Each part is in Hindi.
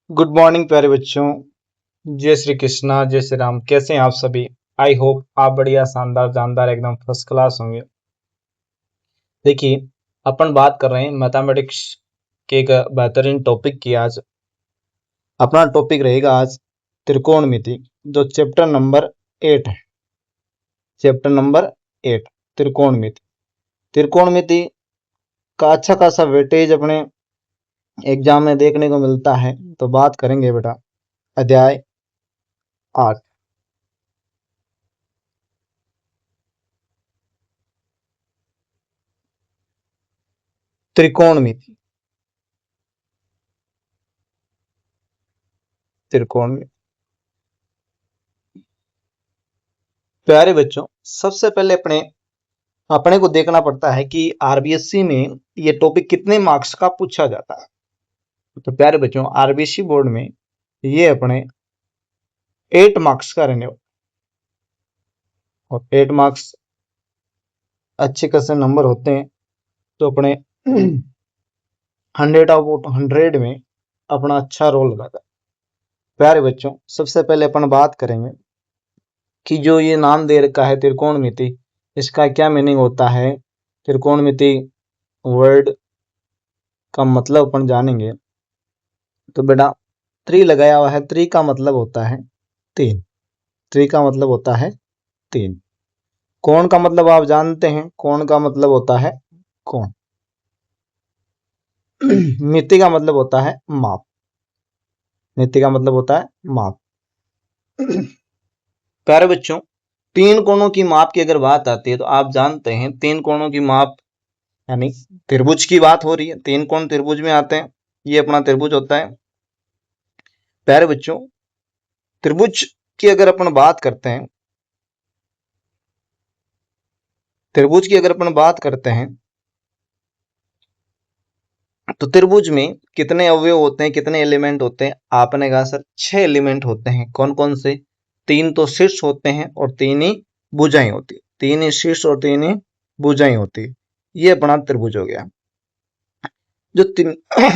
गुड मॉर्निंग प्यारे बच्चों। जय श्री कृष्णा, जय श्री राम। कैसे हैं आप सभी? आई होप आप बढ़िया, शानदार, जानदार, एकदम फर्स्ट क्लास होंगे। देखिए, अपन बात कर रहे हैं मैथमेटिक्स के एक बेहतरीन टॉपिक की। आज अपना टॉपिक रहेगा आज त्रिकोणमिति, जो चैप्टर नंबर 8 है। Chapter number 8 त्रिकोणमिति। त्रिकोणमिति का अच्छा खासा वेटेज अपने एग्जाम में देखने को मिलता है, तो बात करेंगे बेटा अध्याय 8 त्रिकोणमिति। त्रिकोणमिति प्यारे बच्चों, सबसे पहले अपने अपने को देखना पड़ता है कि आरबीएससी में ये टॉपिक कितने मार्क्स का पूछा जाता है। तो प्यारे बच्चों, आरबीएससी बोर्ड में ये अपने 8 मार्क्स का रहने वाला, और 8 मार्क्स अच्छे खासे नंबर होते हैं, तो अपने 100 आउट ऑफ 100 में अपना अच्छा रोल लगाता है। प्यारे बच्चों, सबसे पहले अपन बात करेंगे कि जो ये नाम दे रखा है त्रिकोणमिति, इसका क्या मीनिंग होता है। त्रिकोणमिति वर्ड का मतलब अपन जानेंगे। तो बेटा, त्रि लगाया हुआ है, त्रि का मतलब होता है 3। त्रि का मतलब होता है 3। कोण का मतलब आप जानते हैं, कोण का मतलब होता है कोण। मिति का मतलब होता है माप। मिति का मतलब होता है माप। प्यारे बच्चों, 3 कोणों की माप की अगर बात आती है, तो आप जानते हैं 3 कोणों की माप यानी त्रिभुज की बात हो रही है। 3 कोण त्रिभुज में आते हैं, ये अपना त्रिभुज होता है। प्यारे बच्चों, त्रिभुज की अगर अपन बात करते हैं, त्रिभुज की अगर अपन बात करते हैं, तो त्रिभुज में कितने अवयव होते हैं, कितने एलिमेंट होते हैं? आपने कहा सर 6 एलिमेंट होते हैं। कौन कौन से? 3 तो शीर्ष होते हैं और 3 ही भुजाएं होती है। 3 ही शीर्ष और 3 ही भुजाएं होती है। ये अपना त्रिभुज हो गया। जो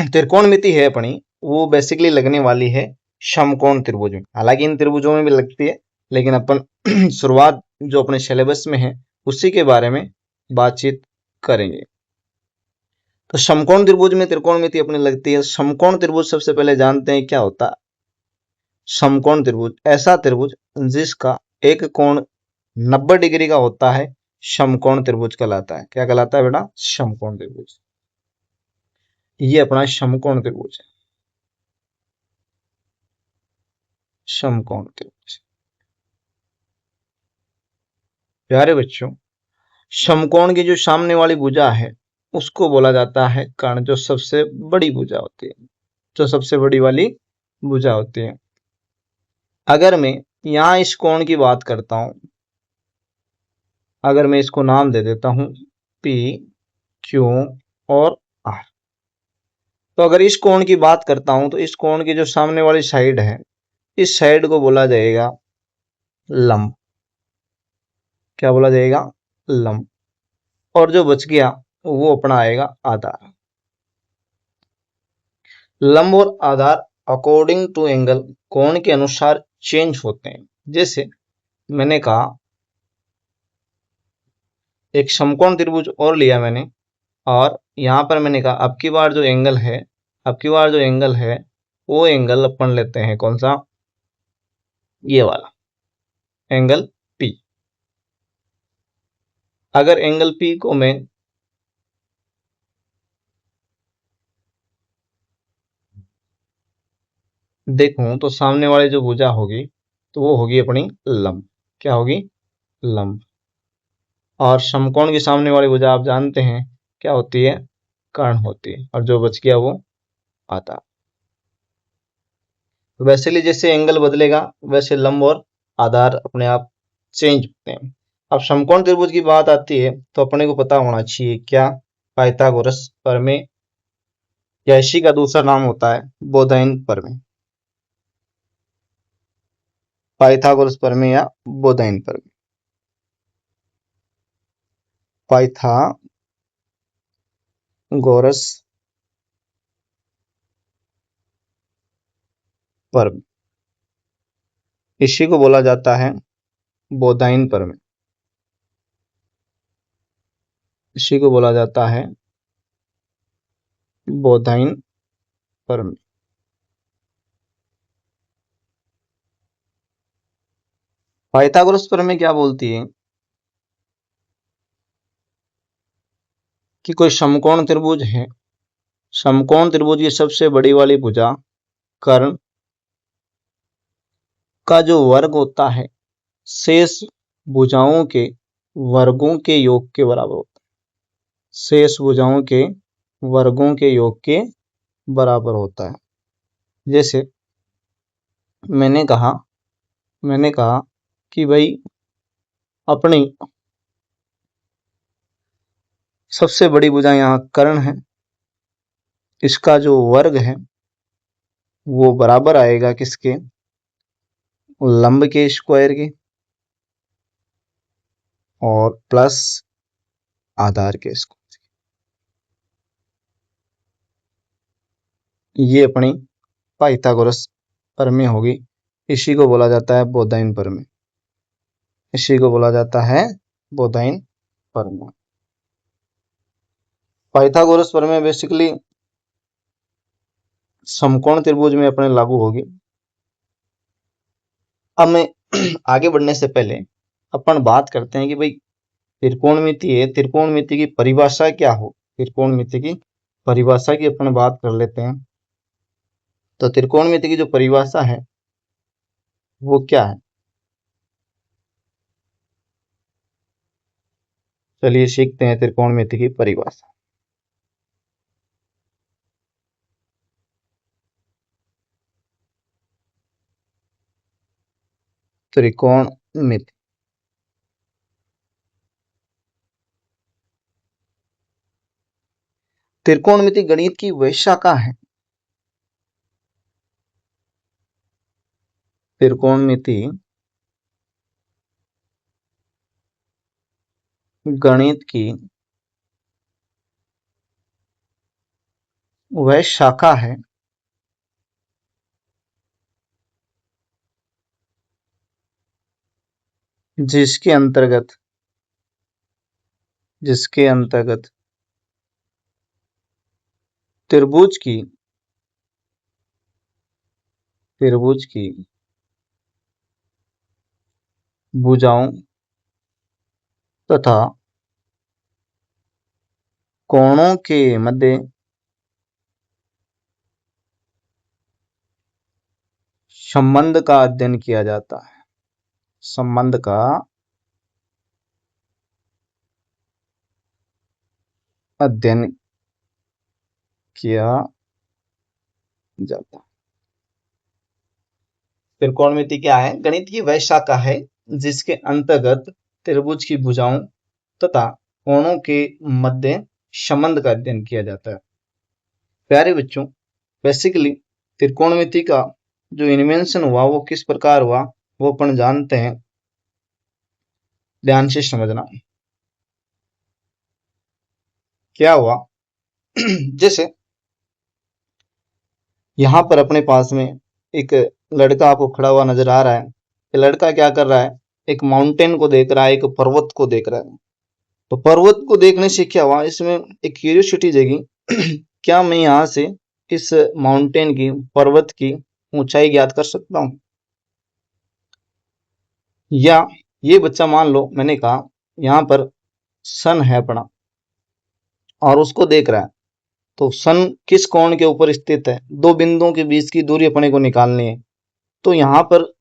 त्रिकोणमिति है अपनी, वो बेसिकली लगने वाली है समकोण त्रिभुज में। हालांकि इन त्रिभुजों में भी लगती है, लेकिन अपन शुरुआत जो अपने सिलेबस में है उसी के बारे में बातचीत करेंगे। तो समकोण त्रिभुज में त्रिकोणमिति अपनी लगती है। समकोण त्रिभुज सबसे पहले जानते हैं क्या होता है। समकोण त्रिभुज ऐसा त्रिभुज जिसका एक कोण 90 डिग्री का होता है, समकोण त्रिभुज कहलाता है। क्या कहलाता है बेटा? समकोण त्रिभुज। ये अपना समकोण त्रिभुज है। समकोण त्रिभुज। प्यारे बच्चों, समकोण की जो सामने वाली भुजा है उसको बोला जाता है कर्ण, जो सबसे बड़ी भुजा होती है। जो सबसे बड़ी वाली भुजा होती है। अगर मैं यहां इस कोण की बात करता हूं, अगर मैं इसको नाम दे देता हूं पी, क्यू और आर, तो अगर इस कोण की बात करता हूं, तो इस कोण की जो सामने वाली साइड है, इस साइड को बोला जाएगा लंब। क्या बोला जाएगा? लंब। और जो बच गया वो अपना आएगा आधार। लंब और आधार अकॉर्डिंग टू एंगल, कोण के अनुसार चेंज होते हैं। जैसे मैंने कहा, एक समकोण त्रिभुज और लिया मैंने, और यहां पर मैंने कहा अब की बार जो एंगल है, अब की बार जो एंगल है, वो एंगल अपन लेते हैं कौन सा? ये वाला एंगल पी। अगर एंगल पी को मैं देखूं, तो सामने वाली जो भुजा होगी तो वो होगी अपनी लंब। क्या होगी? लंब। और समकोण के सामने वाली भुजा आप जानते हैं क्या होती है? कर्ण होती है। और जो बच गया वो आता। तो वैसे जैसे एंगल बदलेगा, वैसे लंब और आधार अपने आप चेंज होते हैं। अब समकोण त्रिभुज की बात आती है, तो अपने को पता होना चाहिए क्या? पाइथागोरस प्रमेय, या इसी का दूसरा नाम होता है बोधायन प्रमेय। पाइथागोरस प्रमेय या बोधायन प्रमेय। पाइथागोरस प्रमेय, इसी को बोला जाता है बोधायन प्रमेय, इसी को बोला जाता है बोधायन प्रमेय। पाइथागोरस प्रमेय क्या बोलती है कि कोई समकोण त्रिभुज है, समकोण त्रिभुज की सबसे बड़ी वाली भुजा कर्ण का जो वर्ग होता है शेष भुजाओं के वर्गों के योग के बराबर होता है, शेष भुजाओं के वर्गों के योग के बराबर होता है। जैसे मैंने कहा कि भाई अपनी सबसे बड़ी भुजा यहाँ कर्ण है, इसका जो वर्ग है वो बराबर आएगा किसके, लंब के स्क्वायर के और प्लस आधार के स्क्वायर के। ये अपनी पाइथागोरस प्रमेय होगी, इसी को बोला जाता है बोधायन प्रमेय, इसी को बोला जाता है बोधायन प्रमेय। पाइथागोरस प्रमेय बेसिकली समकोण त्रिभुज में अपने लागू होगी। अब मैं आगे बढ़ने से पहले अपन बात करते हैं कि भाई त्रिकोणमिति है, त्रिकोणमिति की परिभाषा क्या हो, त्रिकोणमिति की परिभाषा की अपन बात कर लेते हैं। तो त्रिकोणमिति की जो परिभाषा है वो क्या है, चलिए सीखते हैं त्रिकोणमिति की परिभाषा। त्रिकोणमिति, त्रिकोणमिति गणित की वह शाखा है, त्रिकोणमिति गणित की वह शाखा है जिसके अंतर्गत त्रिभुज की भुजाओं तथा कोणों के मध्य संबंध का अध्ययन किया जाता है, संबंध का अध्ययन किया जाता है। त्रिकोणमिति क्या है, गणित की वह शाखा है जिसके अंतर्गत त्रिभुज की भुजाओं तथा कोणों के मध्य संबंध का अध्ययन किया जाता है। प्यारे बच्चों, बेसिकली त्रिकोणमिति का जो इन्वेंशन हुआ वो किस प्रकार हुआ वो अपन जानते हैं, ध्यान से समझना। क्या हुआ जैसे यहां पर अपने पास में एक लड़का आपको खड़ा हुआ नजर आ रहा है, ये लड़का क्या कर रहा है, एक माउंटेन को देख रहा है, एक पर्वत को देख रहा है। तो पर्वत को देखने से क्या हुआ, इसमें एक क्यूरियोसिटी जगी क्या मैं यहां से इस माउंटेन की, पर्वत की ऊंचाई ज्ञात कर सकता हूं। या ये बच्चा मान लो मैंने कहा यहां पर सन है अपना और उसको देख रहा है, तो सन किस कोण के ऊपर स्थित है, दो बिंदुओं के बीच की दूरी अपने को निकालनी है। तो यहां पर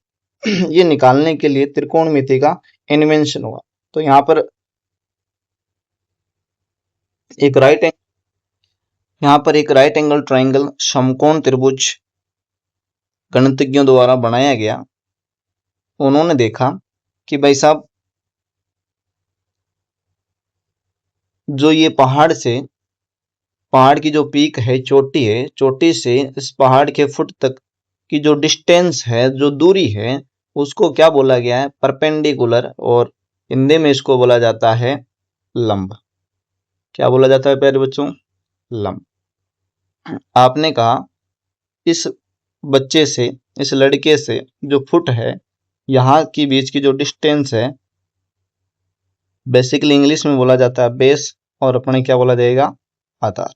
ये निकालने के लिए त्रिकोणमिति का इन्वेंशन हुआ। तो यहां पर एक राइट एंगल ट्रायंगल समकोण त्रिभुज गणितज्ञों द्वारा बनाया गया। उन्होंने देखा कि भाई साहब जो ये पहाड़ की जो पीक है, चोटी है, चोटी से इस पहाड़ के फुट तक की जो डिस्टेंस है, जो दूरी है, उसको क्या बोला गया है, परपेंडिकुलर, और हिंदी में इसको बोला जाता है लंब। क्या बोला जाता है प्यारे बच्चों, लंब। आपने कहा इस बच्चे से, इस लड़के से जो फुट है, यहाँ की बीच की जो डिस्टेंस है, बेसिकली इंग्लिश में बोला जाता है बेस, और अपने क्या बोला जाएगा, आधार।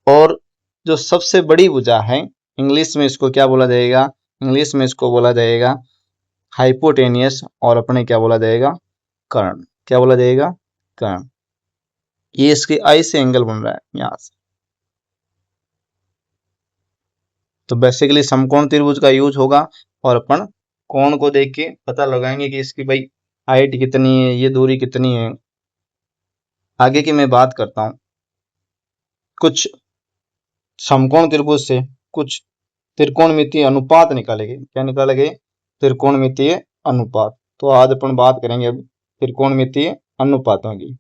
और जो सबसे बड़ी भुजा है, इंग्लिश में इसको क्या बोला जाएगा, इंग्लिश में इसको बोला जाएगा हाइपोटेनियस, और अपने क्या बोला जाएगा, कर्ण। क्या बोला जाएगा, कर्ण। ये इसके आई से एंगल बन रहा है यहां से। तो बेसिकली समकोण त्रिभुज का यूज होगा, और अपन कोण को देख के पता लगाएंगे कि इसकी भाई हाइट कितनी है, ये दूरी कितनी है। आगे की मैं बात करता हूं, कुछ समकोण त्रिभुज से कुछ त्रिकोणमितीय अनुपात निकालेंगे। क्या निकालेंगे, त्रिकोणमितीय अनुपात। तो आज अपन बात करेंगे अब त्रिकोणमितीय अनुपातों की।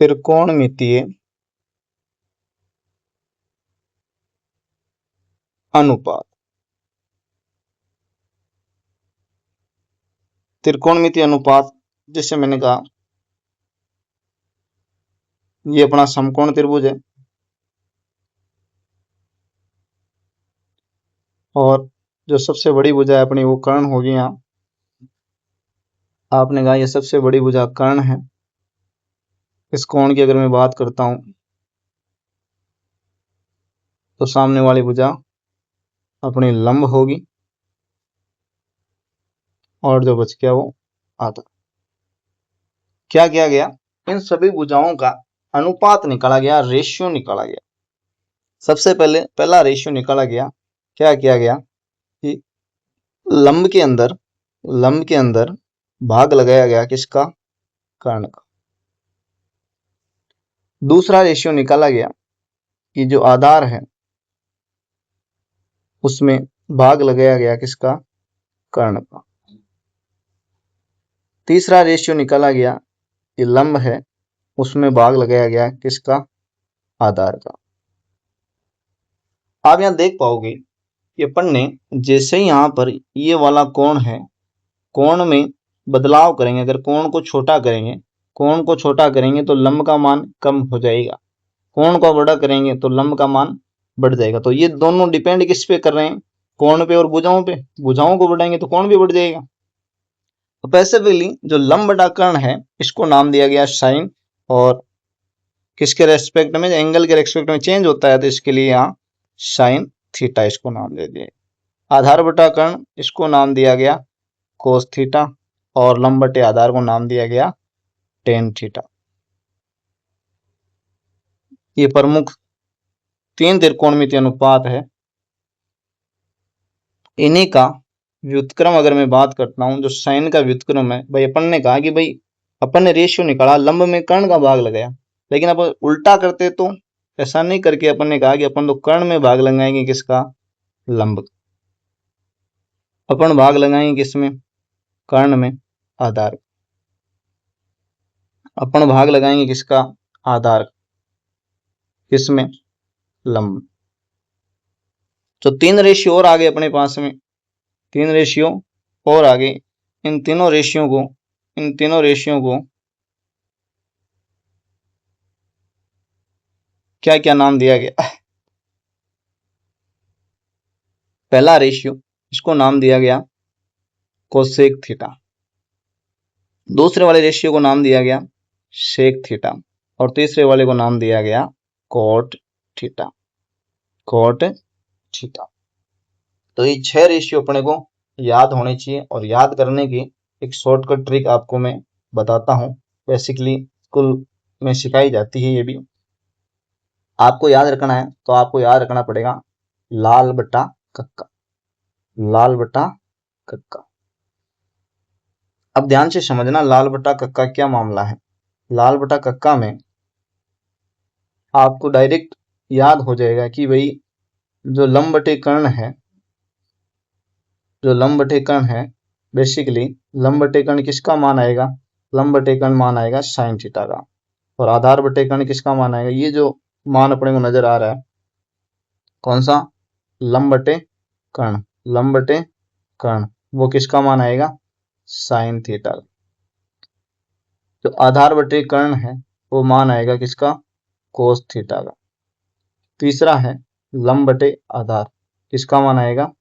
त्रिकोणमितीय अनुपात। त्रिकोणमितीय अनुपात, जैसे मैंने कहा, ये अपना समकोण त्रिभुज है, और जो सबसे बड़ी भुजा है अपनी वो कर्ण होगी। यहाँ आपने कहा ये सबसे बड़ी भुजा कर्ण है। इस कोण की अगर मैं बात करता हूं, तो सामने वाली भुजा अपनी लंब होगी, और जो बच गया वो आधा। क्या किया गया, इन सभी भुजाओं का अनुपात निकाला गया, रेशियो निकाला गया। सबसे पहले पहला रेशियो निकाला गया, क्या किया गया कि लंब के अंदर भाग लगाया गया किसका, कर्ण का। दूसरा रेशियो निकाला गया कि जो आधार है उसमें भाग लगाया गया किसका, कर्ण का। तीसरा रेशियो निकाला गया कि लंब है, उसमें भाग लगाया गया किसका, आधार का। आप यहां देख पाओगे कि अपन ने जैसे ही यहां पर ये वाला कोण है, कोण में बदलाव करेंगे, अगर कोण को छोटा करेंगे, कोण को छोटा करेंगे तो लंब का मान कम हो जाएगा, कोण को बड़ा करेंगे तो लंब का मान बढ़ जाएगा। तो ये दोनों डिपेंड किस पे कर रहे हैं, कोण पे और भुजाओं पे। भुजाओं को बढ़ाएंगे तो कोण भी बढ़ जाएगा। तो पैसिफिकली जो लंब बटा कर्ण है, इसको नाम दिया गया साइन, और किसके रेस्पेक्ट में, एंगल के रेस्पेक्ट में चेंज होता है, तो इसके लिए यहाँ साइन थीटा इसको नाम दे दिया। आधार बटा कर्ण, इसको नाम दिया गया कोस थीटा, और लंब बटे आधार को नाम दिया गया टेन थीटा। ये प्रमुख तीन त्रिकोणमितीय अनुपात है। इन्हीं का व्युत्क्रम अगर मैं बात करता हूं, जो साइन का व्युत्क्रम है, भाई अपन ने कहा कि भाई अपन ने रेशियो निकाला, लंब में कर्ण का भाग लगाया, लेकिन अब उल्टा करते तो ऐसा नहीं करके अपन ने कहा कि अपन तो कर्ण में भाग लगाएंगे किसका, लंब। अपन भाग लगाएंगे किसमें, कर्ण में, आधार। अपन भाग लगाएंगे किसका, आधार, किसमें, लंब। तो तीन रेशियो और आगे अपने पास में, तीन रेशियो और आगे। इन तीनों रेशियो को क्या क्या नाम दिया गया। पहला रेशियो, इसको नाम दिया गया कोसेक थीटा। दूसरे वाले रेशियो को नाम दिया गया सेक थीटा, और तीसरे वाले को नाम दिया गया कोट थीटा, कोट थीटा। तो ये 6 रेशियो अपने को याद होने चाहिए, और याद करने की एक शॉर्टकट ट्रिक आपको मैं बताता हूं। बेसिकली स्कूल में सिखाई जाती है, ये भी आपको याद रखना है। तो आपको याद रखना पड़ेगा लाल बटा कक्का, लाल बटा कक्का। अब ध्यान से समझना लाल बटा कक्का क्या मामला है। लाल बटा कक्का में आपको डायरेक्ट याद हो जाएगा कि भाई जो लंब बटे कर्ण है, जो लंब बटे कर्ण है, बेसिकली लंब बटे कर्ण किसका मान आएगा, लंब बटे कर्ण मान आएगा साइन थीटा का, और आधार बटे कर्ण किसका मान आएगा, ये जो मान अपने को नजर आ रहा है, कौन सा, लंब बटे कर्ण, लंब बटे कर्ण, वो किसका मान आएगा? Sine theta. जो आधार बटे कर्ण है वो मान आएगा किसका? कोस थीटा का। तीसरा है लंब बटे आधार, किसका मान आएगा?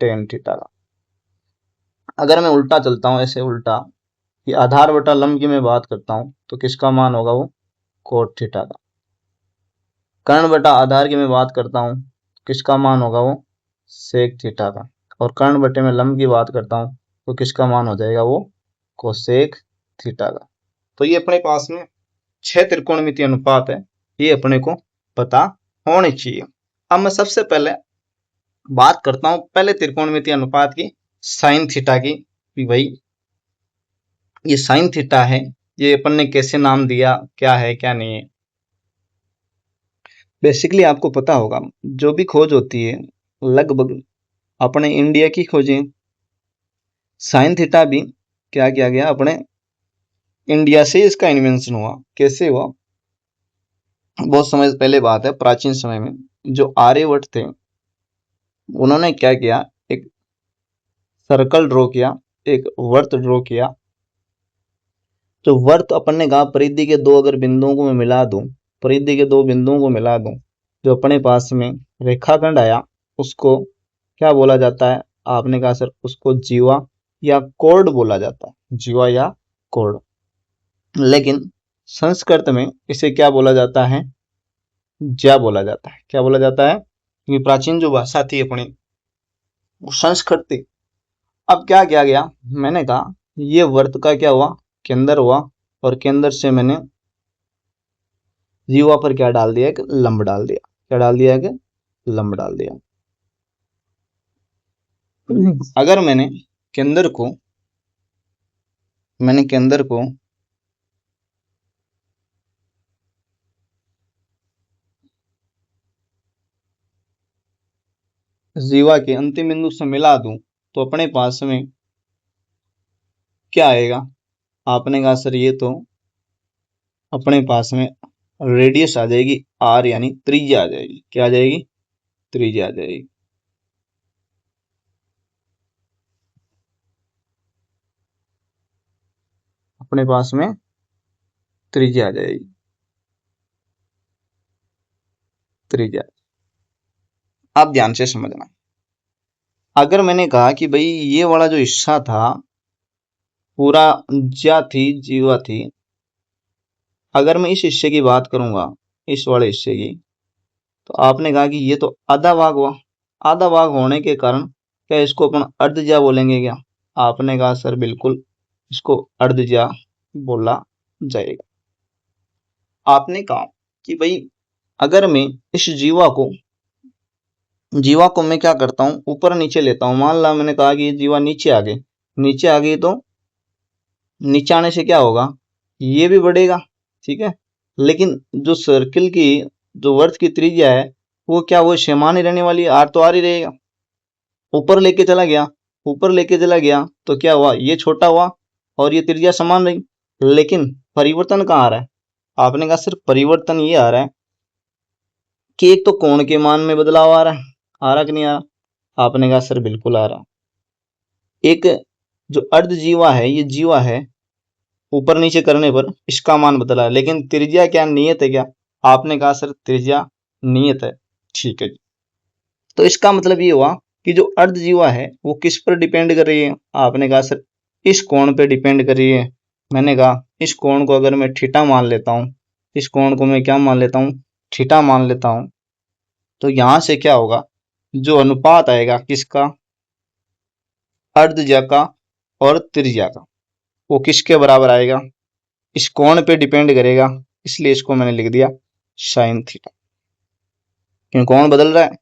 टेन थीटा का। अगर मैं उल्टा चलता हूं, ऐसे उल्टा कि आधार बटा लंब की मैं बात करता हूं तो किसका मान होगा? वो कोट थीटा का। कर्ण बटा आधार की मैं बात करता हूं तो किसका मान होगा? वो सेक थीटा का। और कर्ण बटे में लंब की बात करता हूं तो किसका मान हो जाएगा? वो कोसेक थीटा का। तो ये अपने पास में 6 त्रिकोणमितीय अनुपात है, ये अपने को पता होनी चाहिए। अब मैं सबसे पहले बात करता हूं पहले त्रिकोणमितीय अनुपात की, साइन थीटा की। कि भाई ये साइन थीटा है, ये अपन ने कैसे नाम दिया, क्या है क्या नहीं है। बेसिकली आपको पता होगा जो भी खोज होती है लगभग अपने इंडिया की खोजें, साइन थीटा भी क्या किया गया? अपने इंडिया से इसका इन्वेंशन हुआ। कैसे हुआ? बहुत समय पहले बात है, प्राचीन समय में जो आर्यभट्ट थे उन्होंने क्या किया? एक सर्कल ड्रॉ किया, एक वर्त ड्रॉ किया। तो वर्त अपन ने कहा परिधि के दो अगर बिंदुओं को मैं मिला दूं, परिधि के दो बिंदुओं को मिला दूं, जो अपने पास में रेखाखंड आया उसको क्या बोला जाता है? आपने कहा सर उसको जीवा या कोर्ड बोला जाता है, जीवा या कोर्ड। लेकिन संस्कृत में इसे क्या बोला जाता है? ज्या बोला जाता है। क्या बोला जाता है? क्योंकि प्राचीन जो भाषा थी अपनी वो संस्कृत थी। अब क्या किया गया? मैंने कहा ये वर्त का क्या हुआ? केंद्र हुआ, और केंद्र से मैंने जीवा पर क्या डाल दिया? एक लंब डाल दिया। क्या डाल दिया? कि लंब डाल दिया। अगर केंद्र को मैंने केंद्र को जीवा के अंतिम बिंदु से मिला दूं तो अपने पास में क्या आएगा? आपने कहा सर ये तो अपने पास में रेडियस आ जाएगी आर, यानी त्रिज्या आ जाएगी। क्या आ जाएगी? त्रिज्या आ जाएगी। अपने पास में त्रिज्या आ जाएगी, त्रिज्या। आप ध्यान से समझना। अगर मैंने कहा कि भाई ये वाला जो हिस्सा था पूरा ज्या थी, जीवा थी, अगर मैं इस हिस्से की बात करूंगा, इस वाले हिस्से की, तो आपने कहा कि ये तो आधा भाग हुआ। आधा भाग होने के कारण क्या इसको अपन अर्धज्या बोलेंगे क्या? आपने कहा सर बिल्कुल इसको अर्धज्या बोला जाएगा। आपने कहा कि भाई अगर मैं इस जीवा को मैं क्या करता हूं? ऊपर नीचे लेता हूं। मान ला मैंने कहा कि ये जीवा नीचे आ गई, नीचे आ गई तो नीचे आने से क्या होगा? ये भी बढ़ेगा, ठीक है। लेकिन जो सर्किल की, जो वर्त की त्रिज्या है वो क्या, वो समान ही रहने वाली है, आर तो आर ही रहेगा। ऊपर लेके चला गया, ऊपर लेके चला गया तो क्या हुआ? ये छोटा हुआ और ये त्रिज्या समान रही। लेकिन परिवर्तन कहाँ आ रहा है? आपने कहा सिर्फ परिवर्तन ये आ रहा है कि एक तो कोण के मान में बदलाव आ रहा है। आ रहा कि नहीं आ रहा? आपने कहा सर बिल्कुल आ रहा। एक जो अर्ध जीवा है, ये जीवा है, ऊपर नीचे करने पर इसका मान बदला है, लेकिन त्रिज्या क्या नियत है क्या? आपने कहा सर त्रिज्या नियत है। ठीक है जी। तो इसका मतलब ये हुआ कि जो अर्ध जीवा है वो किस पर डिपेंड कर रही है? आपने कहा सर इस कोण पे डिपेंड कर रही है। मैंने कहा इस कोण को अगर मैं थीटा मान लेता हूं, इस कोण को मैं क्या मान लेता हूं? थीटा मान लेता हूं, तो यहां से क्या होगा? जो अनुपात आएगा किसका? अर्धज्या का और त्रिज्या का, वो किसके बराबर आएगा? इस कोण पे डिपेंड करेगा, इसलिए इसको मैंने लिख दिया साइन थीटा। क्यों? कोण बदल रहा है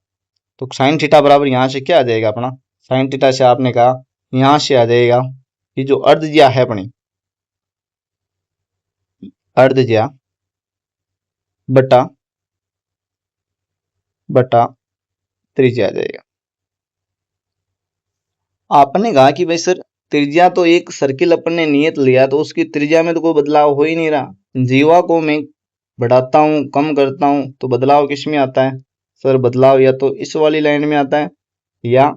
तो साइन थीटा बराबर यहां से क्या आ जाएगा अपना? साइन थीटा से आपने कहा यहां से आ जाएगा कि जो अर्धज्या है अपनी, अर्धज्या बटा बटा त्रिज्या आ जाएगा। आपने कहा कि भाई सर त्रिज्या तो एक सर्किल अपन ने नियत लिया तो उसकी त्रिज्या में तो कोई बदलाव हो ही नहीं रहा। जीवा को मैं बढ़ाता हूं, कम करता हूं तो बदलाव किस में आता है? सर बदलाव या तो इस वाली लाइन में आता है या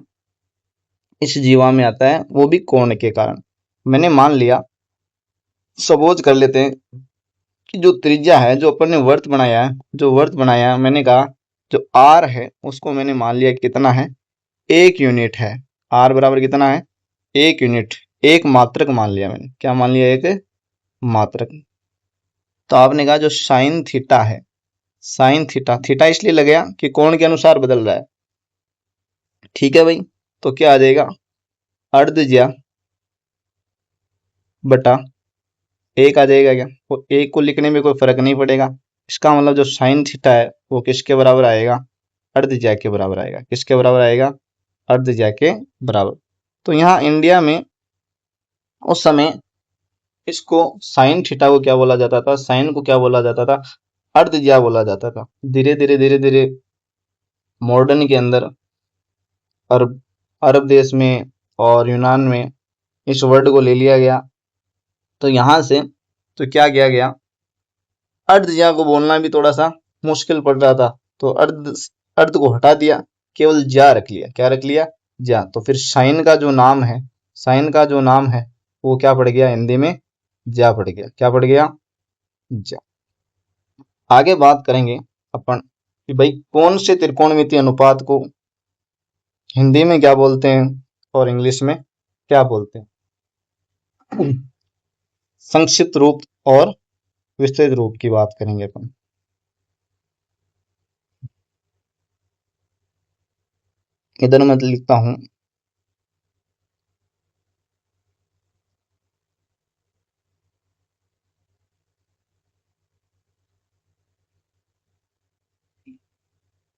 इस जीवा में आता है, वो भी कोण के कारण। मैंने मान लिया, सपोज कर लेते हैं कि जो त्रिज्या है, जो अपन ने वर्त बनाया है, जो वर्त बनाया है, मैंने कहा जो आर है उसको मैंने मान लिया कितना है, 1 यूनिट है। आर बराबर कितना है, 1 यूनिट, एक मात्रक मान लिया मैंने। क्या मान लिया, एक मात्रक। तो आपने कहा जो साइन थीटा है, साइन थीटा, थीटा इसलिए लगेगा कि कोण के अनुसार बदल रहा है। ठीक है भाई, तो क्या आ जाएगा, अर्ध ज्या बटा एक आ जाएगा क्या, वो एक को लिखने में कोई फर्क नहीं पड़ेगा। इसका मतलब जो साइन थीटा है वो किसके बराबर आएगा, अर्ध ज्या के बराबर आएगा। किसके बराबर आएगा, अर्ध ज्या के बराबर। तो यहाँ इंडिया में उस समय इसको साइन थीटा को क्या बोला जाता था, साइन को क्या बोला जाता था, अर्ध ज्या बोला जाता था। धीरे धीरे मॉडर्न के अंदर अरब अरब देश में और यूनान में इस वर्ड को ले लिया गया। तो यहां से तो क्या किया गया, अर्ध ज्या को बोलना भी थोड़ा सा मुश्किल पड़ रहा था, तो अर्ध अर्ध को हटा दिया, केवल ज्या रख लिया। क्या रख लिया, ज्या। तो फिर साइन का जो नाम है, साइन का जो नाम है वो क्या पड़ गया, हिंदी में ज्या पड़ गया। क्या पड़ गया, ज्या। आगे बात करेंगे अपन कि भाई कौन से त्रिकोणमितीय अनुपात को हिंदी में क्या बोलते हैं और इंग्लिश में क्या बोलते हैं। संक्षिप्त रूप और विस्तृत रूप की बात करेंगे अपन। इधर मैं लिखता हूं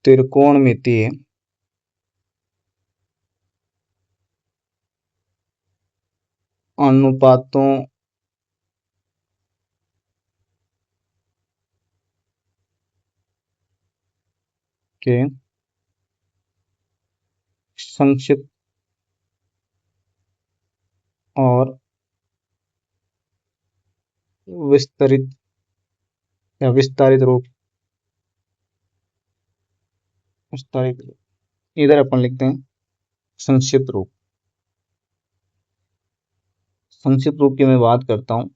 त्रिकोणमितीय अनुपातों के संक्षिप्त और विस्तरित या विस्तारित रूप, विस्तारित रूप। इधर अपन लिखते हैं संक्षिप्त रूप। संक्षिप्त रूप की मैं बात करता हूं,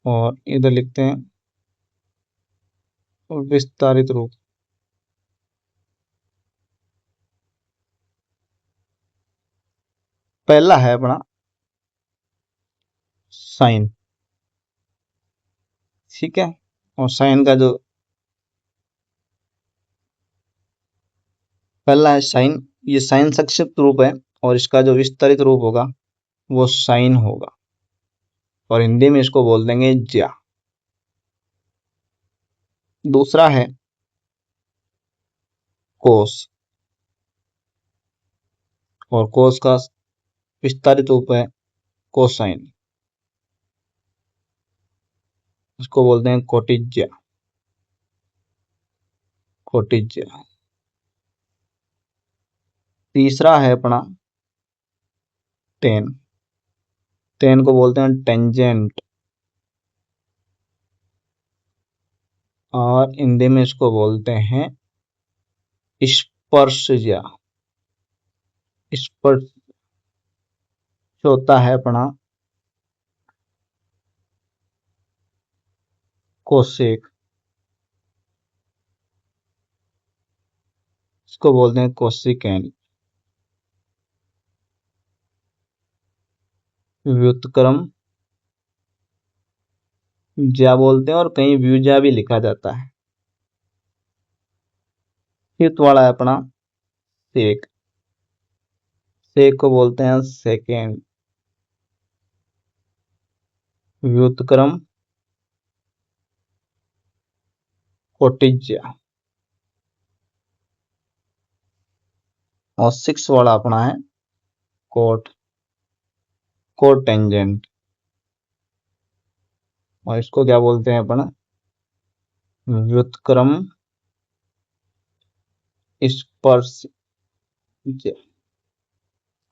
और इधर लिखते हैं विस्तारित रूप। पहला है अपना साइन, ठीक है। और साइन का जो पहला है साइन, ये साइन संक्षिप्त रूप है, और इसका जो विस्तारित रूप होगा वो साइन होगा, और हिंदी में इसको बोल देंगे ज्या। दूसरा है कोस, और कोस का विस्तारित रूप है कोसाइन, इसको बोलते हैं कोटिज्या, कोटिज्या। तीसरा है अपना टेन, टेन को बोलते हैं टेंजेंट, और हिंदी में इसको बोलते हैं स्पर्शज्या। स्पर्श होता है अपना कोसेक, इसको बोलते हैं कोसिकेन। व्युत्क्रम ज्या बोलते हैं, और कहीं व्यूज्या भी लिखा जाता है। फिफ्थ वाला है अपना सेक, सेक को बोलते हैं सेकेंड। व्युत्क्रम कोटिज्या। और सिक्स वाला अपना है कोट, कोटेंजेंट, और इसको क्या बोलते हैं अपना, व्युत्क्रम स्पर्श।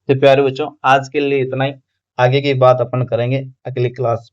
तो प्यारे बच्चों आज के लिए इतना ही। आगे की बात अपन करेंगे अगली क्लास।